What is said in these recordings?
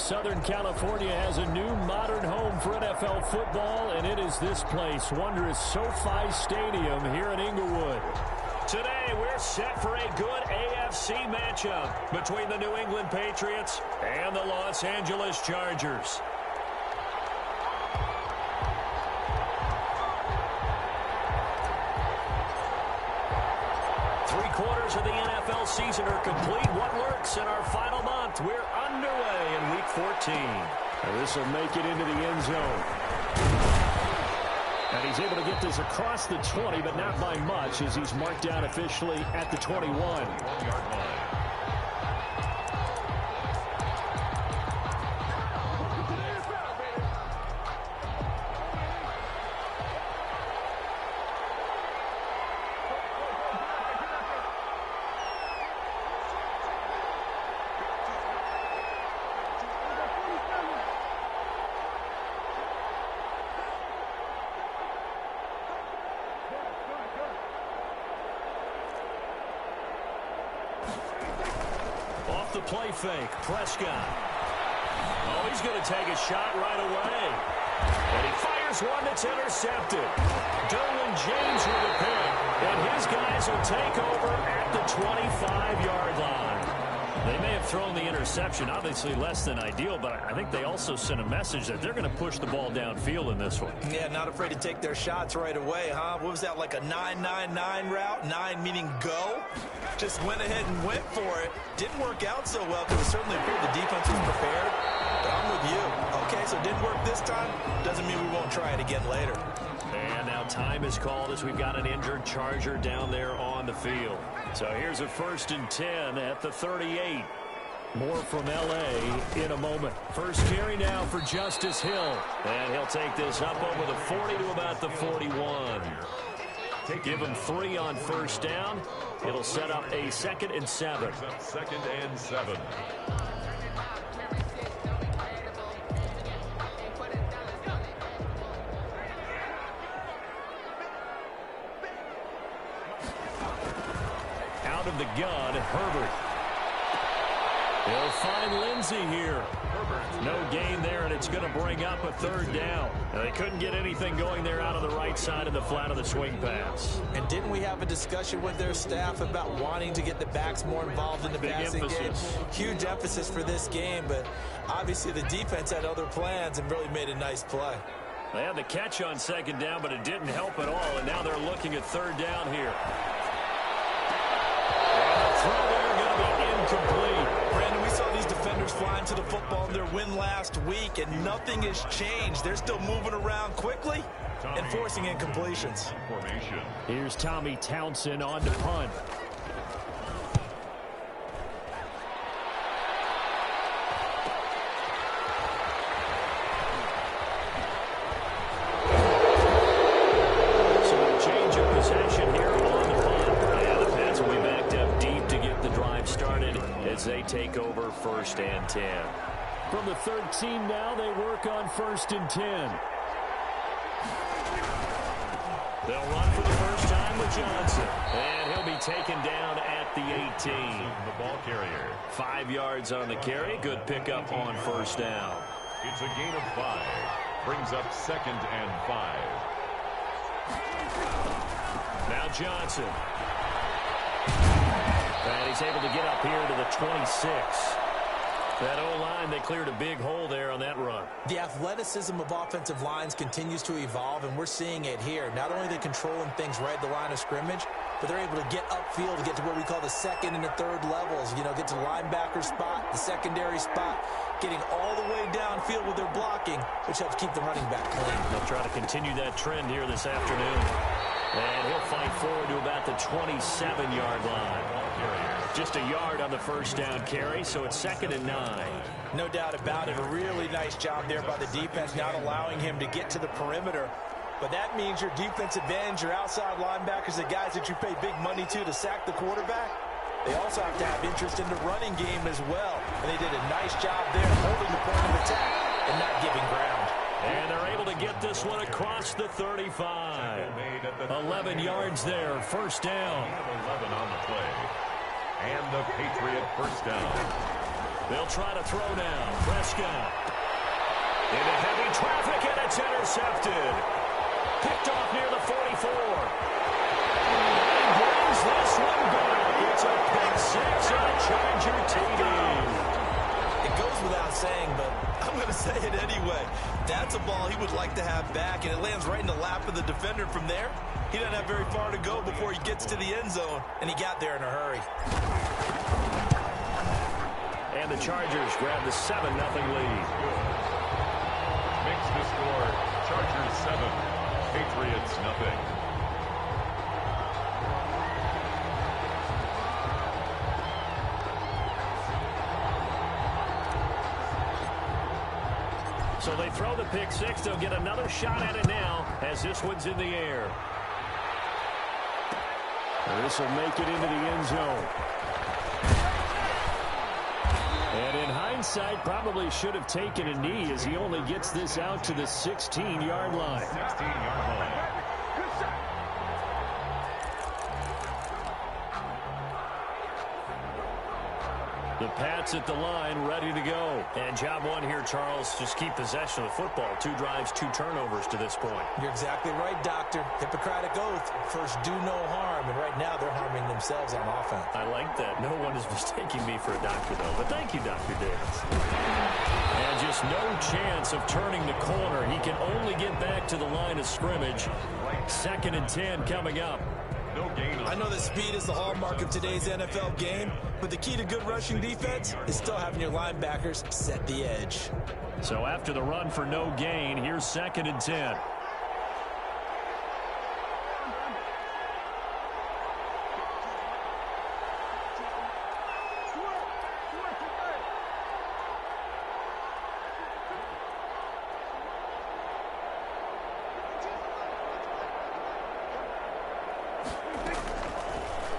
Southern California has a new modern home for NFL football, and it is this place, wondrous SoFi Stadium here in Inglewood. Today, we're set for a good AFC matchup between the New England Patriots and the Los Angeles Chargers. Three-quarters of the NFL season are complete. What lurks in our final month? We're underway in Week 14. And this will make it into the end zone. And he's able to get this across the 20, but not by much, as he's marked down officially at the 21. 1-yard line. The play fake. Prescott. Oh, he's going to take a shot right away. And he fires one that's intercepted. Derwin James with a pick. And his guys will take over at the 25-yard line. They may have thrown the interception, obviously less than ideal, but I think they also sent a message that they're going to push the ball downfield in this one. Yeah, not afraid to take their shots right away, huh? What was that, like a 9-9-9 route? 9 meaning go? Just went ahead and went for it. Didn't work out so well because it certainly appeared the defense was prepared. But I'm with you. Okay, so it didn't work this time. Doesn't mean we won't try it again later. And now time is called as we've got an injured Charger down there on the field. So here's a 1st and 10 at the 38. More from L.A. in a moment. First carry now for Justice Hill. And he'll take this up over the 40 to about the 41. Give him 3 on first down. It'll set up a 2nd and 7. 2nd and 7. Out of the gun, Herbert. They'll find Lindsey here. No gain there, and it's going to bring up a 3rd down. Now, they couldn't get anything going there out of the right side of the flat of the swing pass. And didn't we have a discussion with their staff about wanting to get the backs more involved in the passing game? Huge emphasis for this game, but obviously the defense had other plans and really made a nice play. They had the catch on 2nd down, but it didn't help at all, and now they're looking at 3rd down here. And the throw there going to be incomplete. Brandon, we saw these defenders flying to the football in their win last week, and nothing has changed. They're still moving around quickly and forcing incompletions. Here's Tommy Townsend on to punt. So a change of possession here on the punt. And the Pats will be backed up deep to get the drive started as they take over 1st and 10. From the 13 now, they work on 1st and 10. They'll run for the first time with Johnson. And he'll be taken down at the 18. The ball carrier. 5 yards on the carry. Good pickup on 1st down. It's a gain of 5. Brings up 2nd and 5. Now Johnson. And he's able to get up here to the 26. That O-line, they cleared a big hole there on that run. The athleticism of offensive lines continues to evolve, and we're seeing it here. Not only are they controlling things right at the line of scrimmage, but they're able to get upfield to get to what we call the 2nd and the 3rd levels. You know, get to the linebacker spot, the secondary spot, getting all the way downfield with their blocking, which helps keep the running back clean. They'll try to continue that trend here this afternoon. And he'll fight forward to about the 27-yard line. Just a yard on the first down carry, so it's 2nd and 9. No doubt about it. A really nice job there by the defense, not allowing him to get to the perimeter. But that means your defensive ends, your outside linebackers, the guys that you pay big money to sack the quarterback, they also have to have interest in the running game as well. And they did a nice job there holding the point of attack and not giving ground. And they're able to get this one across the 35. 11 yards there, first down. 11 on the play. And the Patriot first down. They'll try to throw now. Prescott. Into heavy traffic, and it's intercepted. Picked off near the 44. And brings this one back. It's a pick six and a Charger TD. It goes without saying, but I'm going to say it anyway. That's a ball he would like to have back, and it lands right in the lap of the defender from there. He doesn't have very far to go before he gets to the end zone, and he got there in a hurry. And the Chargers grab the 7-0 lead. Makes the score Chargers 7, Patriots nothing. So they throw the pick six. They'll get another shot at it now as this one's in the air. This will make it into the end zone. And in hindsight, probably should have taken a knee as he only gets this out to the 16-yard line. 16-yard line. The Pats at the line, ready to go. And job one here, Charles, just keep possession of the football. 2 drives, 2 turnovers to this point. You're exactly right, Doctor. Hippocratic oath. First, do no harm. And right now, they're harming themselves on offense. I like that. No one is mistaking me for a doctor, though. But thank you, Dr. Davis. And just no chance of turning the corner. He can only get back to the line of scrimmage. 2nd and 10 coming up. No gain on. I know that speed is the hallmark of today's NFL game, but the key to good rushing defense is still having your linebackers set the edge. So after the run for no gain, here's 2nd and 10.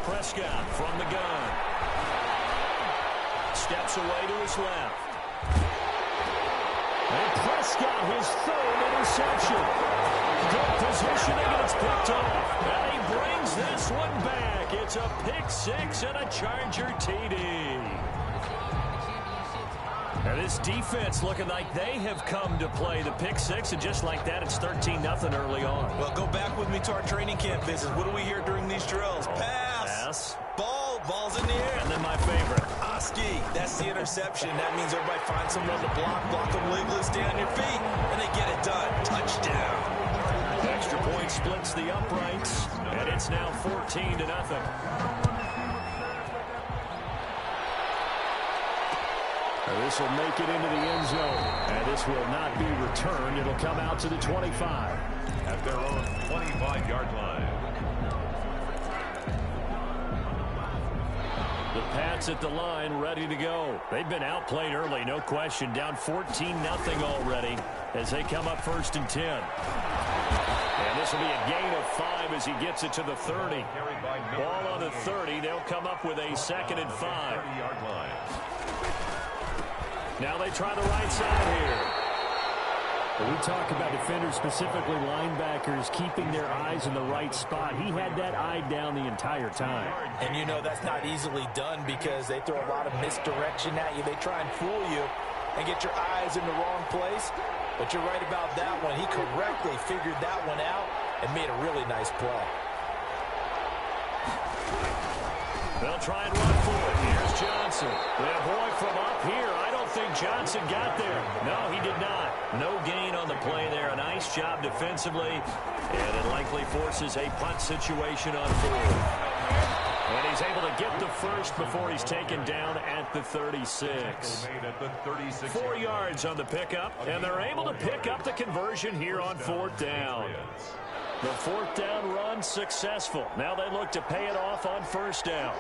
Prescott from the gun. Steps away to his left. And Prescott, his 3rd interception. Good positioning, and it's picked off. And he brings this one back. It's a pick six and a Charger TD. And this defense looking like they have come to play the pick six, and just like that, it's 13-0 early on. Well, go back with me to our training camp visits. What do we hear during these drills? Pass. Ball's in the air. And then my favorite. Oski, that's the interception. That means everybody finds someone to block them legally, stay on your feet, and they get it done. Touchdown. Extra point splits the uprights, and it's now 14-0. This will make it into the end zone, and this will not be returned. It'll come out to the 25. At their own 25-yard line. The Pats at the line, ready to go. They've been outplayed early, no question. Down 14-0 already as they come up 1st and 10. And this will be a gain of 5 as he gets it to the 30. Ball on the 30. They'll come up with a 2nd and 5. 30-yard line. Now they try the right side here. When we talk about defenders, specifically linebackers, keeping their eyes in the right spot. He had that eye down the entire time. And you know that's not easily done because they throw a lot of misdirection at you. They try and fool you and get your eyes in the wrong place. But you're right about that one. He correctly figured that one out and made a really nice play. They'll try and run for it. Here's Johnson. That boy from up here, I don't think Johnson got there. No, he did not. No gain on the play there. A nice job defensively. And it likely forces a punt situation on 4th. And he's able to get the first before he's taken down at the 36. 4 yards on the pickup, and they're able to pick up the conversion here on 4th down. The 4th down run successful. Now they look to pay it off on 1st down.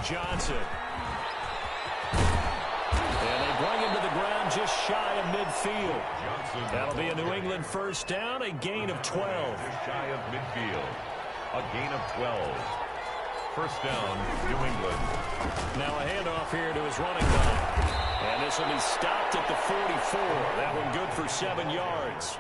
Johnson. And they bring him to the ground just shy of midfield. That'll be a New England 1st down, a gain of 12. Just shy of midfield. A gain of 12. 1st down, New England. Now a handoff here to his running back. And this will be stopped at the 44. That one good for 7 yards.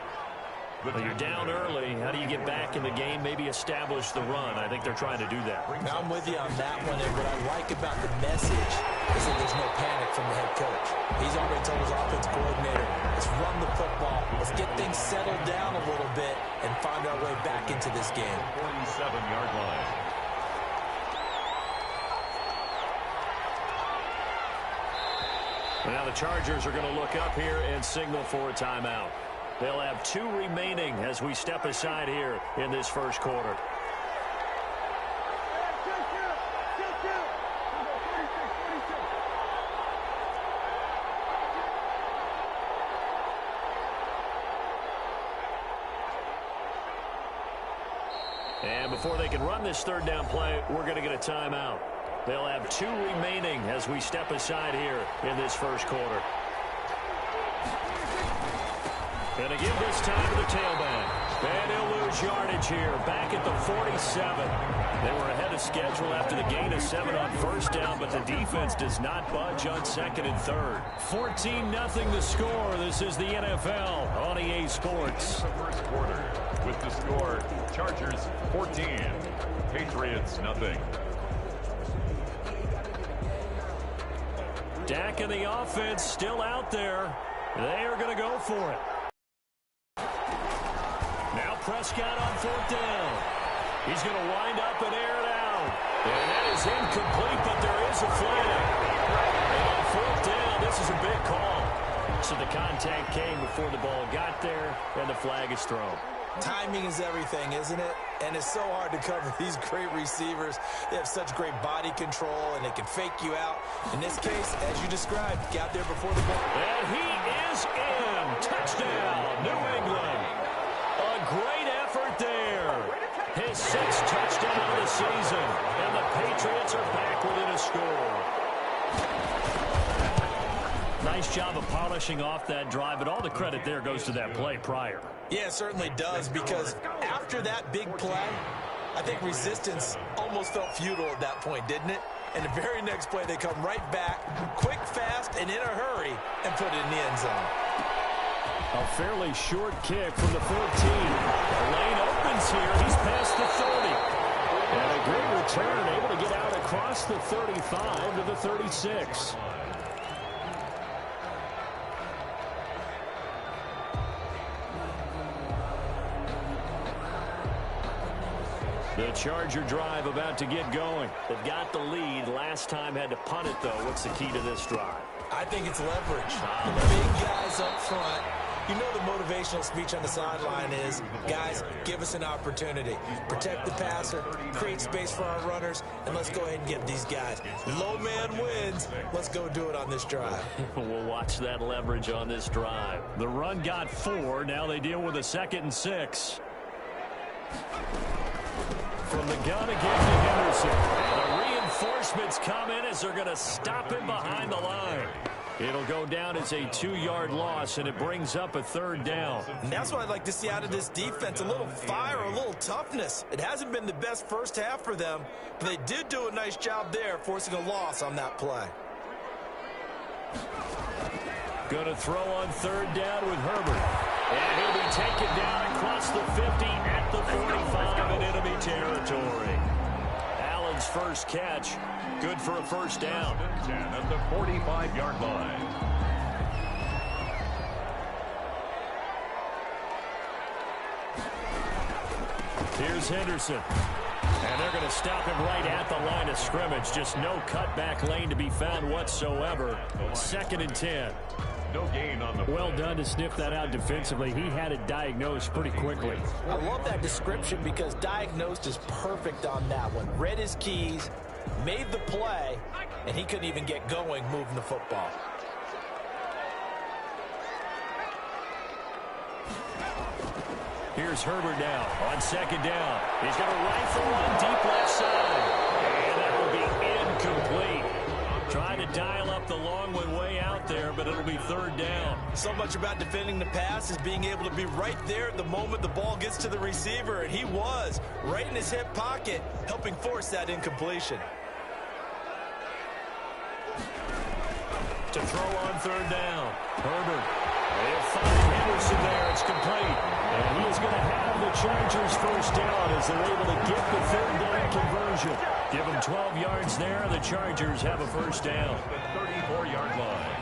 The Well, you're down early. How do you get back in the game, maybe establish the run? I think they're trying to do that. Now, I'm with you on that one, and what I like about the message is that there's no panic from the head coach. He's already told his offense coordinator, let's run the football, let's get things settled down a little bit and find our way back into this game. 47-yard line. Now the Chargers are going to look up here and signal for a timeout. They'll have 2 remaining as we step aside here in this first quarter. And before they can run this third down play, we're going to get a timeout. They'll have 2 remaining as we step aside here in this first quarter. Going to give this time to the tailback. And he'll lose yardage here, back at the 47. They were ahead of schedule after the gain of 7 on first down, but the defense does not budge on second and third. 14-0 the score. This is the NFL on EA Sports. The first quarter with the score, Chargers 14, Patriots nothing. Dak and the offense still out there. They are going to go for it. Now Prescott on fourth down. He's going to wind up and air it out. And that is incomplete, but there is a flag. And on fourth down, this is a big call. So the contact came before the ball got there, and the flag is thrown. Timing is everything, isn't it? And it's so hard to cover these great receivers. They have such great body control, and they can fake you out. In this case, as you described, got there before the ball. And he is in. Touchdown, New England. A great effort there. His 6th touchdown of the season. And the Patriots are back within a score. Nice job of polishing off that drive, but all the credit there goes to that play prior. Yeah, it certainly does, because after that big play, I think resistance almost felt futile at that point, didn't it? And the very next play, they come right back, quick, fast, and in a hurry, and put it in the end zone. A fairly short kick from the 14. The lane opens here. He's past the 30. And a great return, able to get out across the 35 to the 36. The Charger drive about to get going. They've got the lead. Last time had to punt it, though. What's the key to this drive? I think it's leverage. The big guys up front. You know the motivational speech on the sideline is, guys, give us an opportunity. Protect the passer, create space for our runners, and let's go ahead and get these guys. Low man wins. Let's go do it on this drive. We'll watch that leverage on this drive. The run got 4. Now they deal with a 2nd and 6. From the gun again to Henderson. And the reinforcements come in as they're going to stop him behind the line. It'll go down as a 2-yard loss, and it brings up a 3rd down. And that's what I'd like to see out of this defense, a little fire, a little toughness. It hasn't been the best first half for them, but they did do a nice job there, forcing a loss on that play. Going to throw on 3rd down with Herbert. And he'll be taken down across the 50 at the 45 in enemy territory. Allen's first catch, good for a first down. 10 at the 45-yard line. Here's Henderson. And they're going to stop him right at the line of scrimmage. Just no cutback lane to be found whatsoever. 2nd and 10. No gain on the play. Well done to sniff that out defensively. He had it diagnosed pretty quickly. I love that description because diagnosed is perfect on that one. Read his keys, made the play, and he couldn't even get going moving the football. Here's Herbert now on 2nd down. He's going to rifle one deep left side. And that will be incomplete. Trying to dial up the long one way out there, but it'll be 3rd down. So much about defending the pass is being able to be right there at the moment the ball gets to the receiver, and he was right in his hip pocket, helping force that incompletion. To throw on 3rd down. Herbert They'll find Henderson there. It's complete. And he is going to have the Chargers first down as they're able to get the third down conversion. Give them 12 yards there. The Chargers have a first down. The 34-yard line.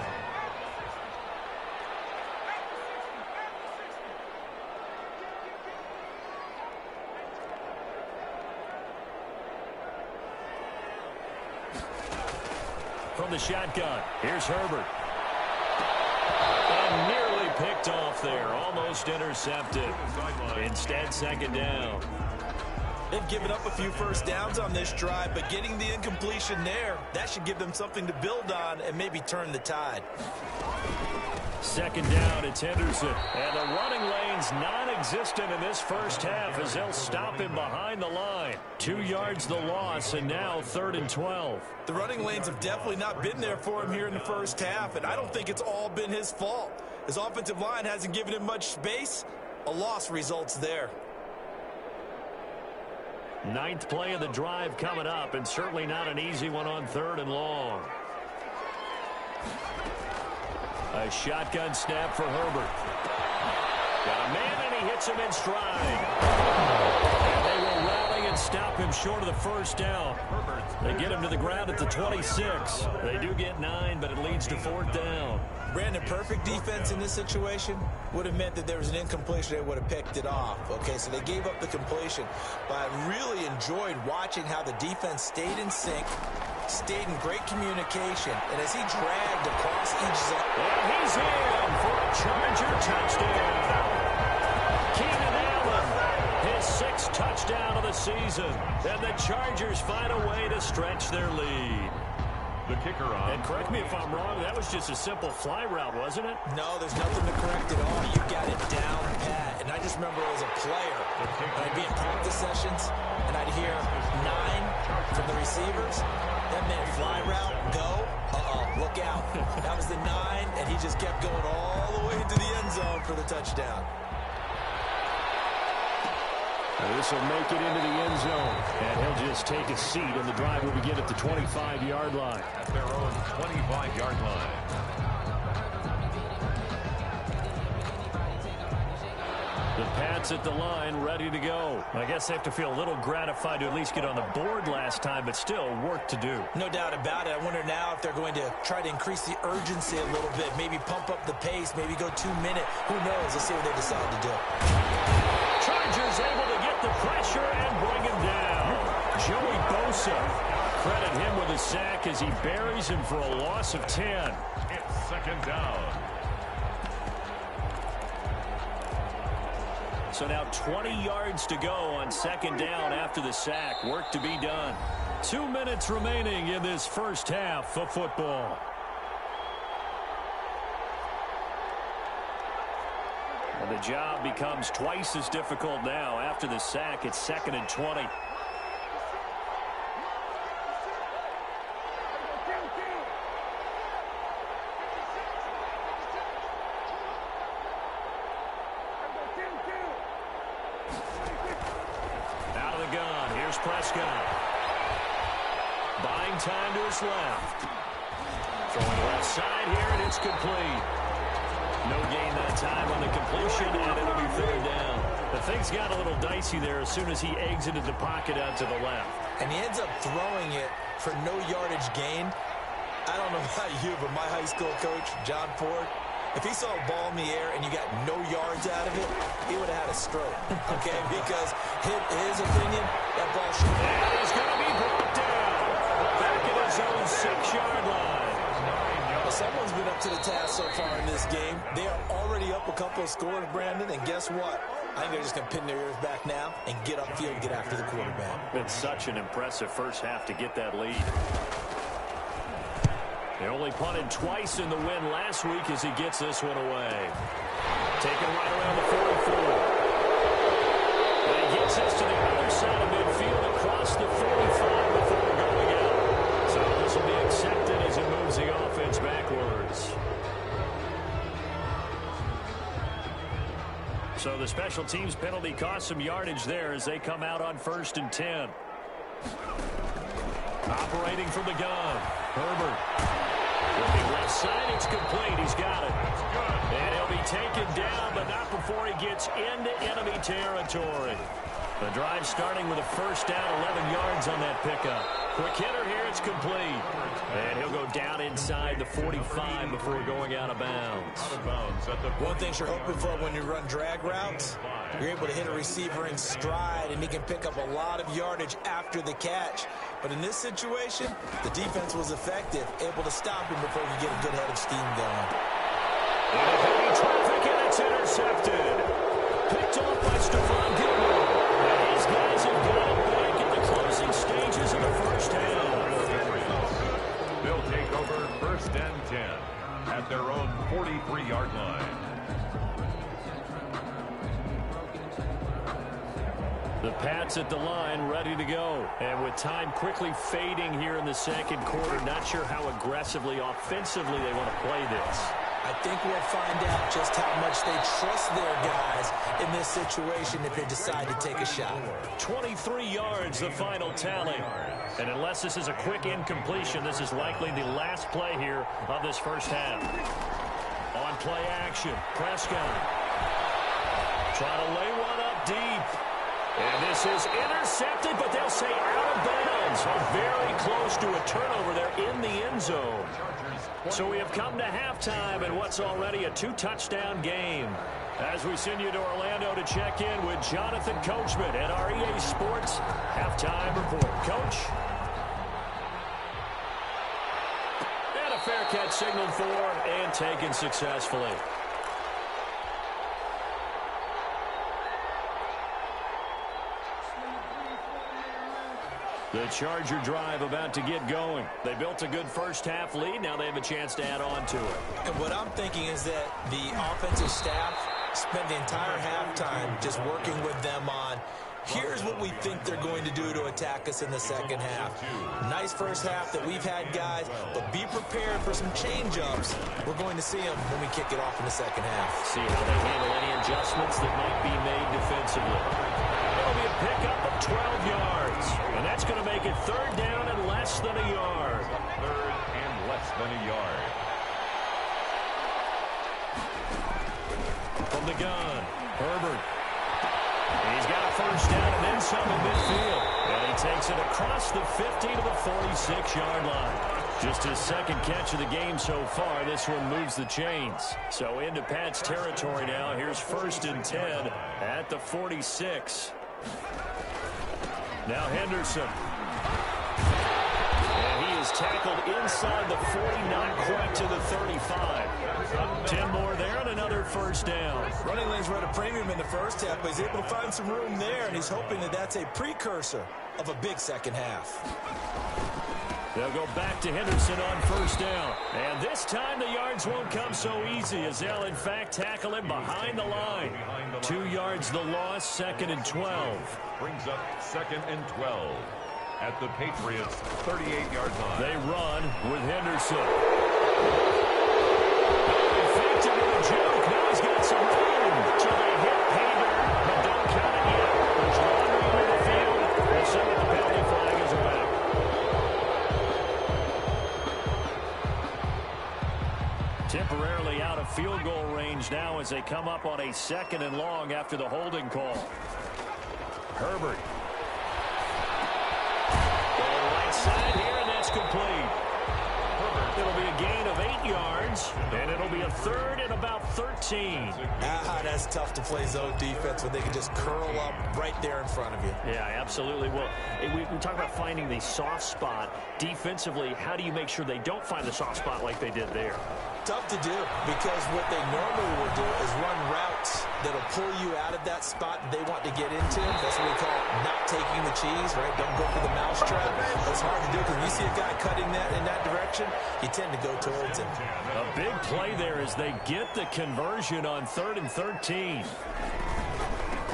From the shotgun, here's Herbert. And nearly picked off there. Almost intercepted. Instead, second down. They've given up a few first downs on this drive, but getting the incompletion there, that should give them something to build on and maybe turn the tide. Second down, it's Henderson. And the running lane's non-existent in this first half as they'll stop him behind the line. 2 yards the loss, and now 3rd and 12. The running lanes have definitely not been there for him here in the first half, and I don't think it's all been his fault. His offensive line hasn't given him much space. A loss results there. 9th play of the drive coming up, and certainly not an easy one on 3rd and long. A shotgun snap for Herbert. Got a man, and he hits him in stride. And they will rally and stop him short of the first down. They get him to the ground at the 26. They do get 9, but it leads to 4th down. Brandon, perfect defense in this situation would have meant that there was an incompletion. They would have picked it off. Okay, so they gave up the completion. But I really enjoyed watching how the defense stayed in sync, stayed in great communication, and as he dragged across each zone. And he's in for a Charger touchdown. Keenan Allen, his 6th touchdown of the season. And the Chargers find a way to stretch their lead. The kicker on. And correct me if I'm wrong, that was just a simple fly route, wasn't it? No, there's nothing to correct at all. You got it down pat. And I just remember as a player, I'd be in practice sessions, and I'd hear 9 from the receivers. That meant fly route, go. Look out. That was the 9, and he just kept going all the way into the end zone for the touchdown. This will make it into the end zone. And he'll just take a seat, and the drive will begin at the 25-yard line. At their own 25-yard line. The Pats at the line, ready to go. I guess they have to feel a little gratified to at least get on the board last time, but still work to do. No doubt about it. I wonder now if they're going to try to increase the urgency a little bit, maybe pump up the pace, maybe go 2-minute. Who knows? Let's see what they decide to do. Chargers able to get the pressure and bring him down. Joey Bosa, credit him with a sack as he buries him for a loss of 10. It's 2nd down. So now 20 yards to go on 2nd down after the sack. Work to be done. 2 minutes remaining in this first half of football. And the job becomes twice as difficult now. After the sack, it's 2nd and 20. Out of the gun, here's Prescott. Buying time to his left. Throwing left side here, and it's complete. No gain that time on the completion, and it'll be 3rd down. The things got a little dicey there as soon as he exited the pocket out to the left. And he ends up throwing it for no yardage gain. I don't know about you, but my high school coach, John Ford, if he saw a ball in the air and you got no yards out of it, he would have had a stroke, okay? Because his opinion, that ball should be. And he's going to be brought down back at his own 6-yard line. Someone's been up to the task so far in this game. They are already up a couple of scores, Brandon, and guess what? I think they're just going to pin their ears back now and get upfield, get after the quarterback. Been such an impressive first half to get that lead. They only punted twice in the win last week as he gets this one away. Taken right around the 44. And he gets this to the other side of midfield across the 45 before going out. So this will be accepted as it moves the offense backwards. So the special teams penalty cost some yardage there as they come out on 1st and 10. Operating from the gun, Herbert. Looking left side, it's complete. He's got it. And he'll be taken down, but not before he gets into enemy territory. The drive starting with a first down, 11 yards on that pickup. Quick hitter here, it's complete. And he'll go down inside the 45 before going out of bounds. One thing you're hoping for when you run drag routes, you're able to hit a receiver in stride, and he can pick up a lot of yardage after the catch. But in this situation, the defense was effective, able to stop him before he get a good head of steam going. Into heavy traffic, and it's intercepted. Picked off by Stephon Gilmore. And these guys have got it back in the closing stages of the first half. They'll take over first and 10 at their own 43-yard line. The Pats at the line, ready to go. And with time quickly fading here in the second quarter, not sure how aggressively, offensively they want to play this. I think we'll find out just how much they trust their guys in this situation if they decide to take a shot. 23 yards, the final tally. And unless this is a quick incompletion, this is likely the last play here of this first half. On play action, Prescott. Trying to lay one up deep. And this is intercepted, but they'll say out of bounds. Very close to a turnover there in the end zone. So we have come to halftime in what's already a 2-touchdown game. As we send you to Orlando to check in with Jonathan Coachman at our EA Sports Halftime Report. Coach? And a fair catch signaled for and taken successfully. The Charger drive about to get going. They built a good first-half lead. Now they have a chance to add on to it. And what I'm thinking is that the offensive staff spent the entire halftime just working with them on, here's what we think they're going to do to attack us in the second half. Nice first half that we've had, guys, but be prepared for some change-ups. We're going to see them when we kick it off in the second half. See how they handle any adjustments that might be made defensively. It'll be a pickup of 12 yards, and that's going to make it third down and less than a yard. Third and less than a yard. From the gun, Herbert. He's got a first down and then some in midfield. And he takes it across the 50 to the 46-yard line. Just his second catch of the game so far. This one moves the chains. So into Pat's territory now. Here's first and 10 at the 46. Now Henderson. And he is tackled inside the 40, not quite to the 35. 10 more there and another first down. Running lanes were at a premium in the first half, but he's able to find some room there, and he's hoping that that's a precursor of a big second half. They'll go back to Henderson on first down. And this time the yards won't come so easy as they'll, in fact, tackle him behind the line. 2 yards the loss, second and 12. Brings up second and 12 at the Patriots' 38-yard line. They run with Henderson. Faked it with a juke. Now he's got some room. So they hit Hager, but don't count it yet. There's laundry on the field. We'll see what the penalty flag is about. Temporarily out of field goal range now as they come up on a second and long after the holding call. Herbert. Going right side here, and that's complete. It'll be a gain of 8 yards, and it'll be a third and about 13. That's tough to play zone defense when they can just curl up right there in front of you. Yeah, absolutely. Well, we talk about finding the soft spot. Defensively, how do you make sure they don't find the soft spot like they did there? Tough to do, because what they normally will do is run routes that'll pull you out of that spot they want to get into. That's what we call not taking the cheese, right? Don't go for the mousetrap. It's hard to do because when you see a guy cutting that in that direction, you tend to go towards him. A big play there as they get the conversion on 3rd and 13.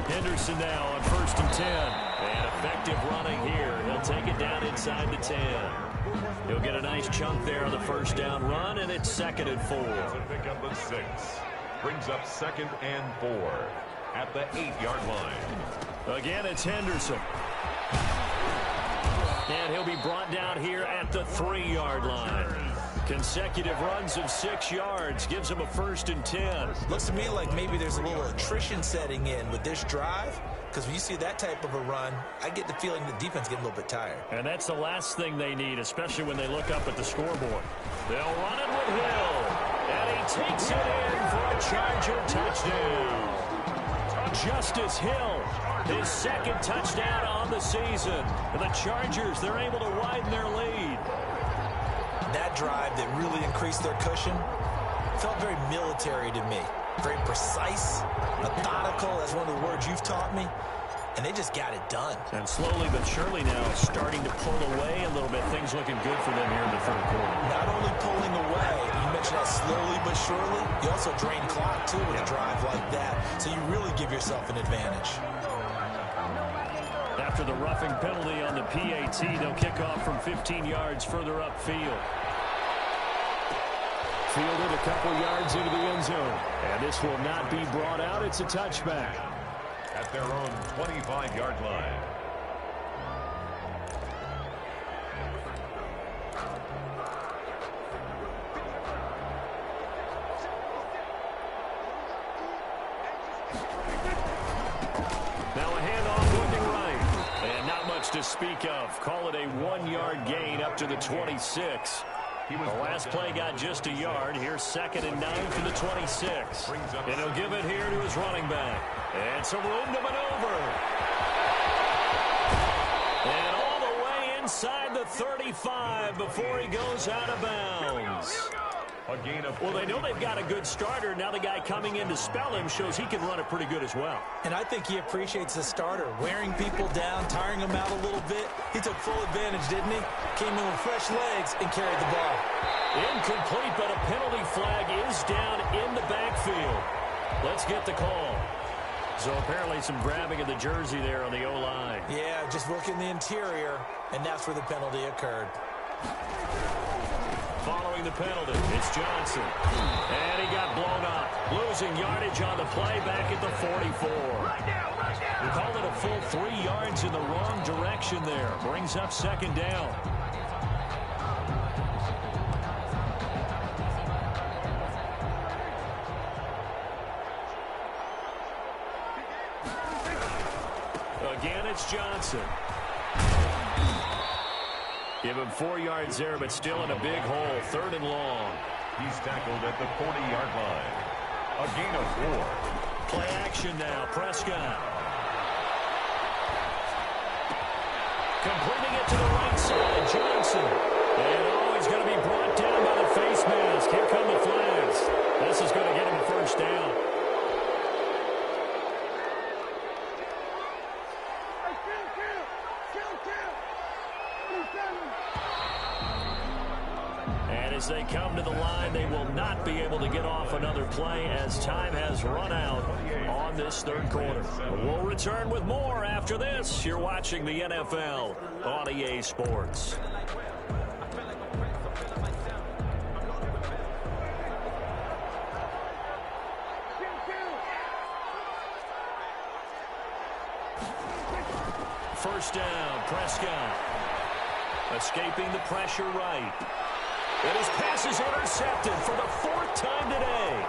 Henderson now on 1st and 10. And effective running here. He'll take it down inside the 10. He'll get a nice chunk there on the first down run, and it's 2nd and 4. Pick up the 6. Brings up 2nd and 4 at the 8-yard line. Again, it's Henderson. And he'll be brought down here at the 3-yard line. Consecutive runs of 6 yards gives him a 1st and 10. Looks to me like maybe there's a little attrition setting in with this drive, because when you see that type of a run, I get the feeling the defense getting a little bit tired. And that's the last thing they need, especially when they look up at the scoreboard. They'll run it with Hill, and he takes it in for a Charger touchdown. Justice Hill, his 2nd touchdown on the season. And the Chargers, they're able to widen their lead. That drive that really increased their cushion felt very military to me. Very precise, methodical. That's one of the words you've taught me. And they just got it done. And slowly but surely now starting to pull away a little bit. Things looking good for them here in the 3rd quarter. Not only pulling away, you mentioned that slowly but surely, you also drain clock too with a drive like that. So you really give yourself an advantage. After the roughing penalty on the PAT, they'll kick off from 15 yards further upfield. Fielded a couple yards into the end zone. And this will not be brought out. It's a touchback. At their own 25-yard line. Now a handoff looking right. And not much to speak of. Call it a 1-yard gain up to the 26. The last play got just a yard. Here's 2nd and 9 from the 26. And he'll give it here to his running back. And some room to maneuver. And all the way inside the 35 before he goes out of bounds. Well, they know they've got a good starter. Now the guy coming in to spell him shows he can run it pretty good as well. And I think he appreciates the starter, wearing people down, tiring them out a little bit. He took full advantage, didn't he? Came in with fresh legs and carried the ball. Incomplete, but a penalty flag is down in the backfield. Let's get the call. So apparently some grabbing of the jersey there on the O-line. Yeah, just look in the interior, and that's where the penalty occurred. Following the penalty, it's Johnson. And he got blown up. Losing yardage on the play back at the 44. We call it a full 3 yards in the wrong direction there. Brings up 2nd down. Again, it's Johnson. Give him 4 yards there, but still in a big hole. 3rd and long. He's tackled at the 40-yard line. A gain of 4. Play action now. Prescott. Completing it to the right side. Johnson. And he's going to be brought down by the face mask. Here come the flags. This is going to get him a 1st down. And as they come to the line, they will not be able to get off another play as time has run out on this 3rd quarter. We'll return with more after this. You're watching the NFL on EA Sports. First down, Prescott. Escaping the pressure right. And his pass is intercepted for the 4th time today.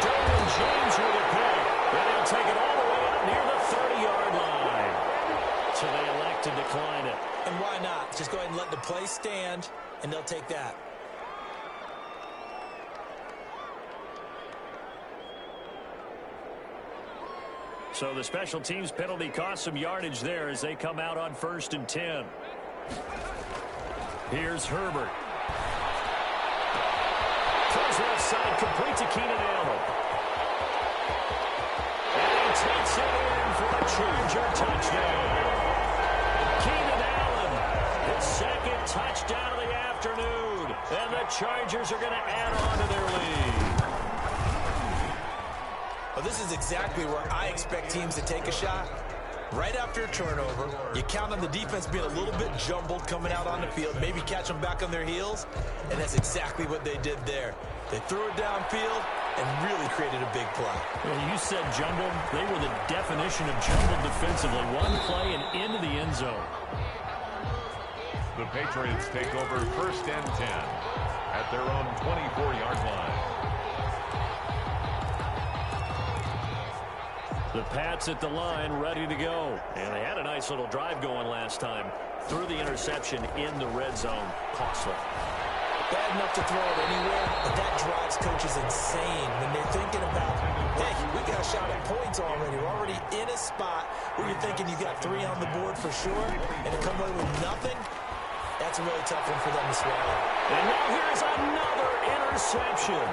Derwin James with a pick. And he'll take it all the way up near the 30-yard line. So they elect to decline it. And why not? Just go ahead and let the play stand, and they'll take that. So the special teams penalty cost some yardage there as they come out on 1st and 10. Here's Herbert. Throws left side, complete to Keenan Allen. And he takes it in for a Charger touchdown. Keenan Allen, his 2nd touchdown of the afternoon. And the Chargers are going to add on to their lead. Well, this is exactly where I expect teams to take a shot. Right after a turnover, you count on the defense being a little bit jumbled coming out on the field, maybe catch them back on their heels, and that's exactly what they did there. They threw it downfield and really created a big play. Well, you said jumbled. They were the definition of jumbled defensively. One play and into the end zone. The Patriots take over 1st and 10 at their own 24-yard line. The Pats at the line, ready to go. And they had a nice little drive going last time. Threw the interception in the red zone. Costly. Bad enough to throw it anywhere, but that drives coaches insane when they're thinking about, hey, we got a shot at points already. We're already in a spot where you're thinking you got 3 on the board for sure, and to come away with nothing, that's a really tough one for them to swallow. And now here's another interception.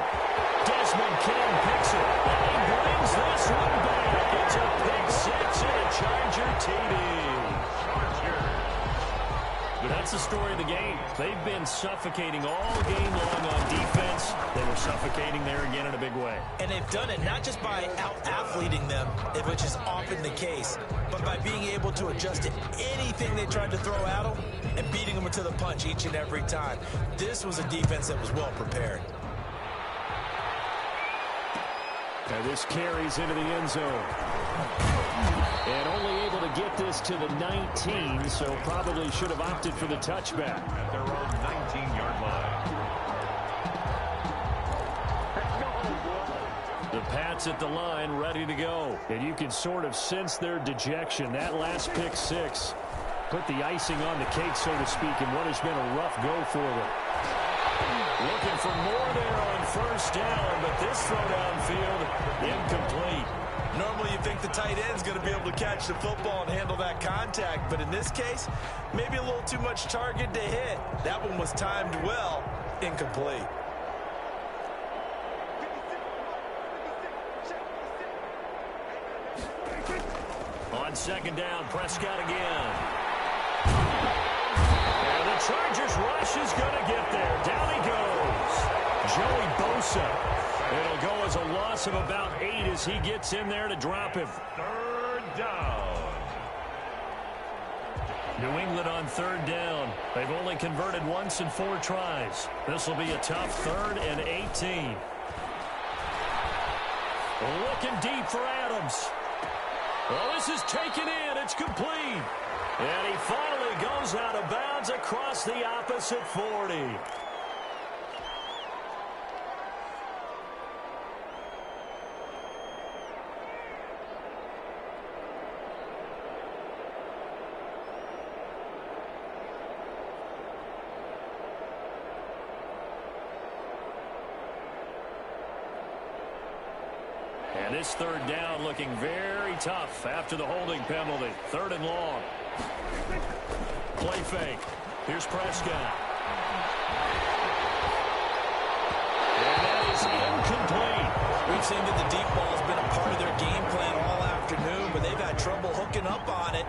Desmond King picks it, and he brings this one back. It's a pick 6 and a Charger TD. That's the story of the game. They've been suffocating all game long on defense. They were suffocating there again in a big way. And they've done it not just by out-athleting them, which is often the case, but by being able to adjust to anything they tried to throw at them and beating them to the punch each and every time. This was a defense that was well prepared. And this carries into the end zone. And only able to get this to the 19, so probably should have opted for the touchback. At their own 19-yard line. The Pats at the line, ready to go. And you can sort of sense their dejection. That last pick 6 put the icing on the cake, so to speak, in what has been a rough go for them. Looking for more there on first down, but this throw downfield incomplete. Normally you think the tight end's going to be able to catch the football and handle that contact, but in this case, maybe a little too much target to hit. That one was timed well, incomplete. On second down, Prescott again. And the Chargers rush is going to get there. Down he goes. Joey Bosa. It'll go as a loss of about 8 as he gets in there to drop him. Third down. New England on third down. They've only converted once in 4 tries. This will be a tough 3rd and 18. Looking deep for Adams. Well, this is taken in. It's complete. And he finally goes out of bounds across the opposite 40. And this third down looking very tough after the holding penalty. 3rd and long. Play fake. Here's Prescott. And that is incomplete. We've seen that the deep ball has been a part of their game plan all afternoon, but they've had trouble hooking up on it,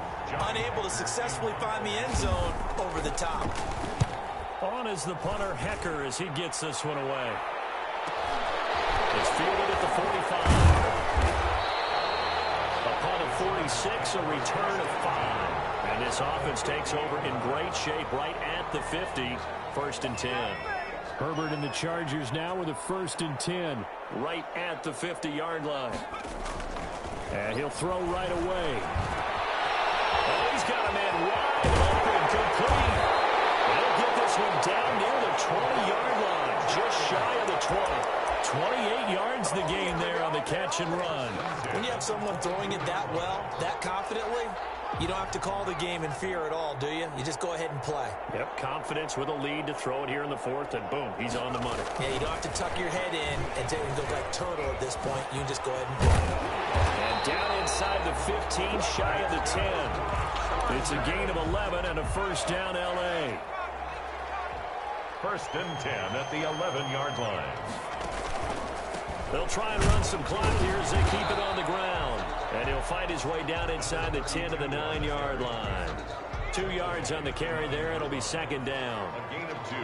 unable to successfully find the end zone over the top. On is the punter, Hecker, as he gets this one away. It's fielded at the 45. A punt of 46, a return of 5. And this offense takes over in great shape right at the 50. 1st and 10. Herbert and the Chargers now with a 1st and 10. Right at the 50-yard line. And he'll throw right away. Oh, he's got a man wide open, complete. They'll get this one down near the 20-yard line, just shy of the 20. 28 yards the gain there on the catch and run. When you have someone throwing it that well, that confidently, you don't have to call the game in fear at all, do you? You just go ahead and play. Yep, confidence with a lead to throw it here in the 4th, and boom, he's on the money. Yeah, you don't have to tuck your head in and go like turtle at this point. You can just go ahead and play. And down inside the 15, shy of the 10. It's a gain of 11 and a 1st down L.A. 1st and 10 at the 11-yard line. They'll try and run some clock here as they keep it on the ground. And he'll find his way down inside the 10 to the 9-yard line. 2 yards on the carry there. It'll be 2nd down. A gain of 2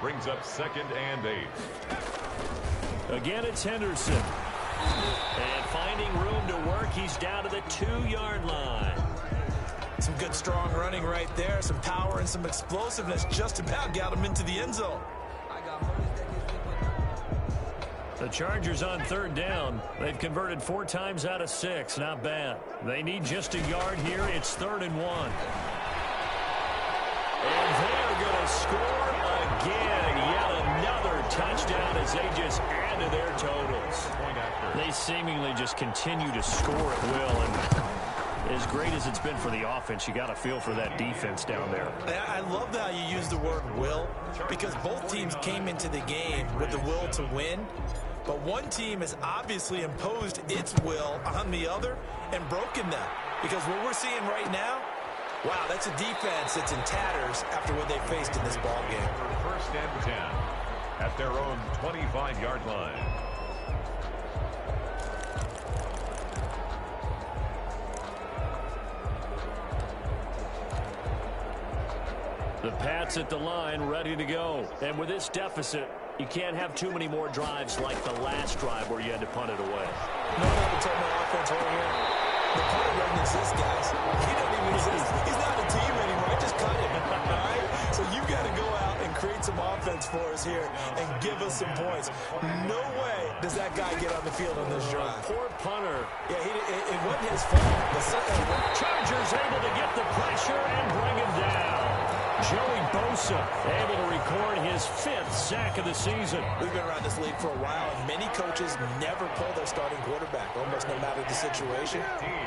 brings up 2nd and 8. Again, it's Henderson. And finding room to work, he's down to the 2-yard line. Some good, strong running right there. Some power and some explosiveness just about got him into the end zone. The Chargers on 3rd down. They've converted 4 times out of 6. Not bad. They need just a yard here. It's 3rd and 1. And they're going to score again. Yet another touchdown as they just add to their totals. They seemingly just continue to score at will, and as great as it's been for the offense, you got to feel for that defense down there. I love how you use the word will, because both teams came into the game with the will to win. But one team has obviously imposed its will on the other and broken them. Because what we're seeing right now, wow, that's a defense that's in tatters after what they faced in this ball game. First and 10 at their own 25-yard line. The Pats at the line, ready to go. And with this deficit, you can't have too many more drives like the last drive where you had to punt it away. No one ever told my offense right here. The punter doesn't exist, guys. He doesn't even exist. He's not a team anymore. I just cut him. All right? So you've got to go out and create some offense for us here and give us some points. No way does that guy get on the field on this drive. Poor punter. Yeah, it wasn't his fault. Chargers able to get the pressure and bring him down. Joey Bosa able to record his 5th sack of the season. We've been around this league for a while, and many coaches never pull their starting quarterback, almost no matter the situation.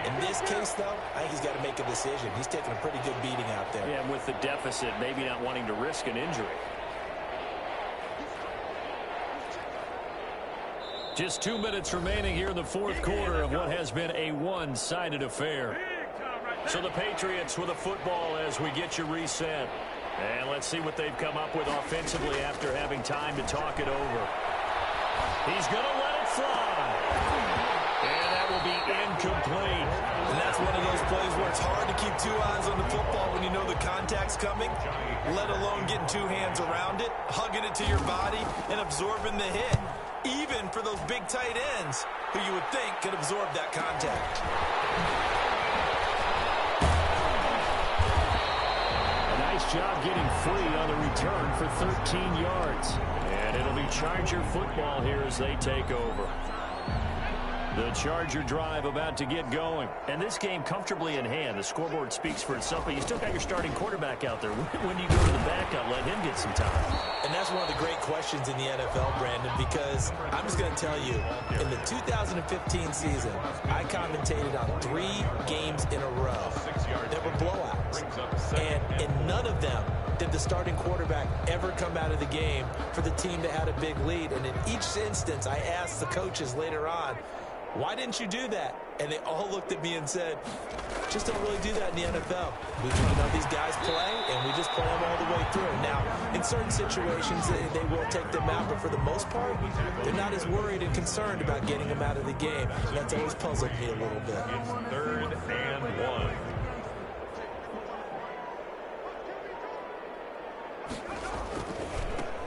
In this case, though, I think he's got to make a decision. He's taking a pretty good beating out there. Yeah, and with the deficit, maybe not wanting to risk an injury. Just 2 minutes remaining here in the 4th quarter of what has been a one-sided affair. So the Patriots with a football as we get you reset. And let's see what they've come up with offensively after having time to talk it over. He's going to let it fly. And that will be incomplete. And that's one of those plays where it's hard to keep 2 eyes on the football when you know the contact's coming, let alone getting 2 hands around it, hugging it to your body, and absorbing the hit. Even for those big tight ends who you would think could absorb that contact. Nice job getting free on the return for 13 yards. And it'll be Charger football here as they take over. The Charger drive about to get going. And this game comfortably in hand. The scoreboard speaks for itself, but you still got your starting quarterback out there. When do you go to the backup, let him get some time? And that's one of the great questions in the NFL, Brandon, because I'm just going to tell you, in the 2015 season, I commentated on 3 games in a row that were blowouts. And in none of them did the starting quarterback ever come out of the game for the team that had a big lead. And in each instance, I asked the coaches later on, why didn't you do that? And they all looked at me and said, just don't really do that in the NFL. These guys play, and we just play them all the way through. Now, in certain situations, they will take them out, but for the most part, they're not as worried and concerned about getting them out of the game. And that's always puzzled me a little bit. It's 3rd and 1.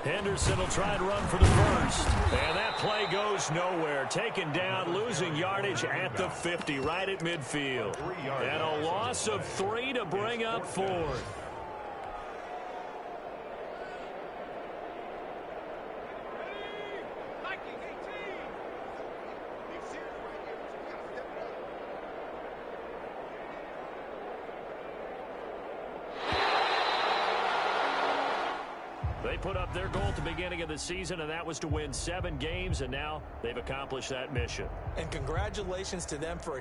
Henderson will try and run for the first. And that play goes nowhere. Taken down, losing yardage at the 50, right at midfield. And a loss of 3 to bring up 4th. They put up their goal at the beginning of the season, and that was to win 7 games, and now they've accomplished that mission. And congratulations to them for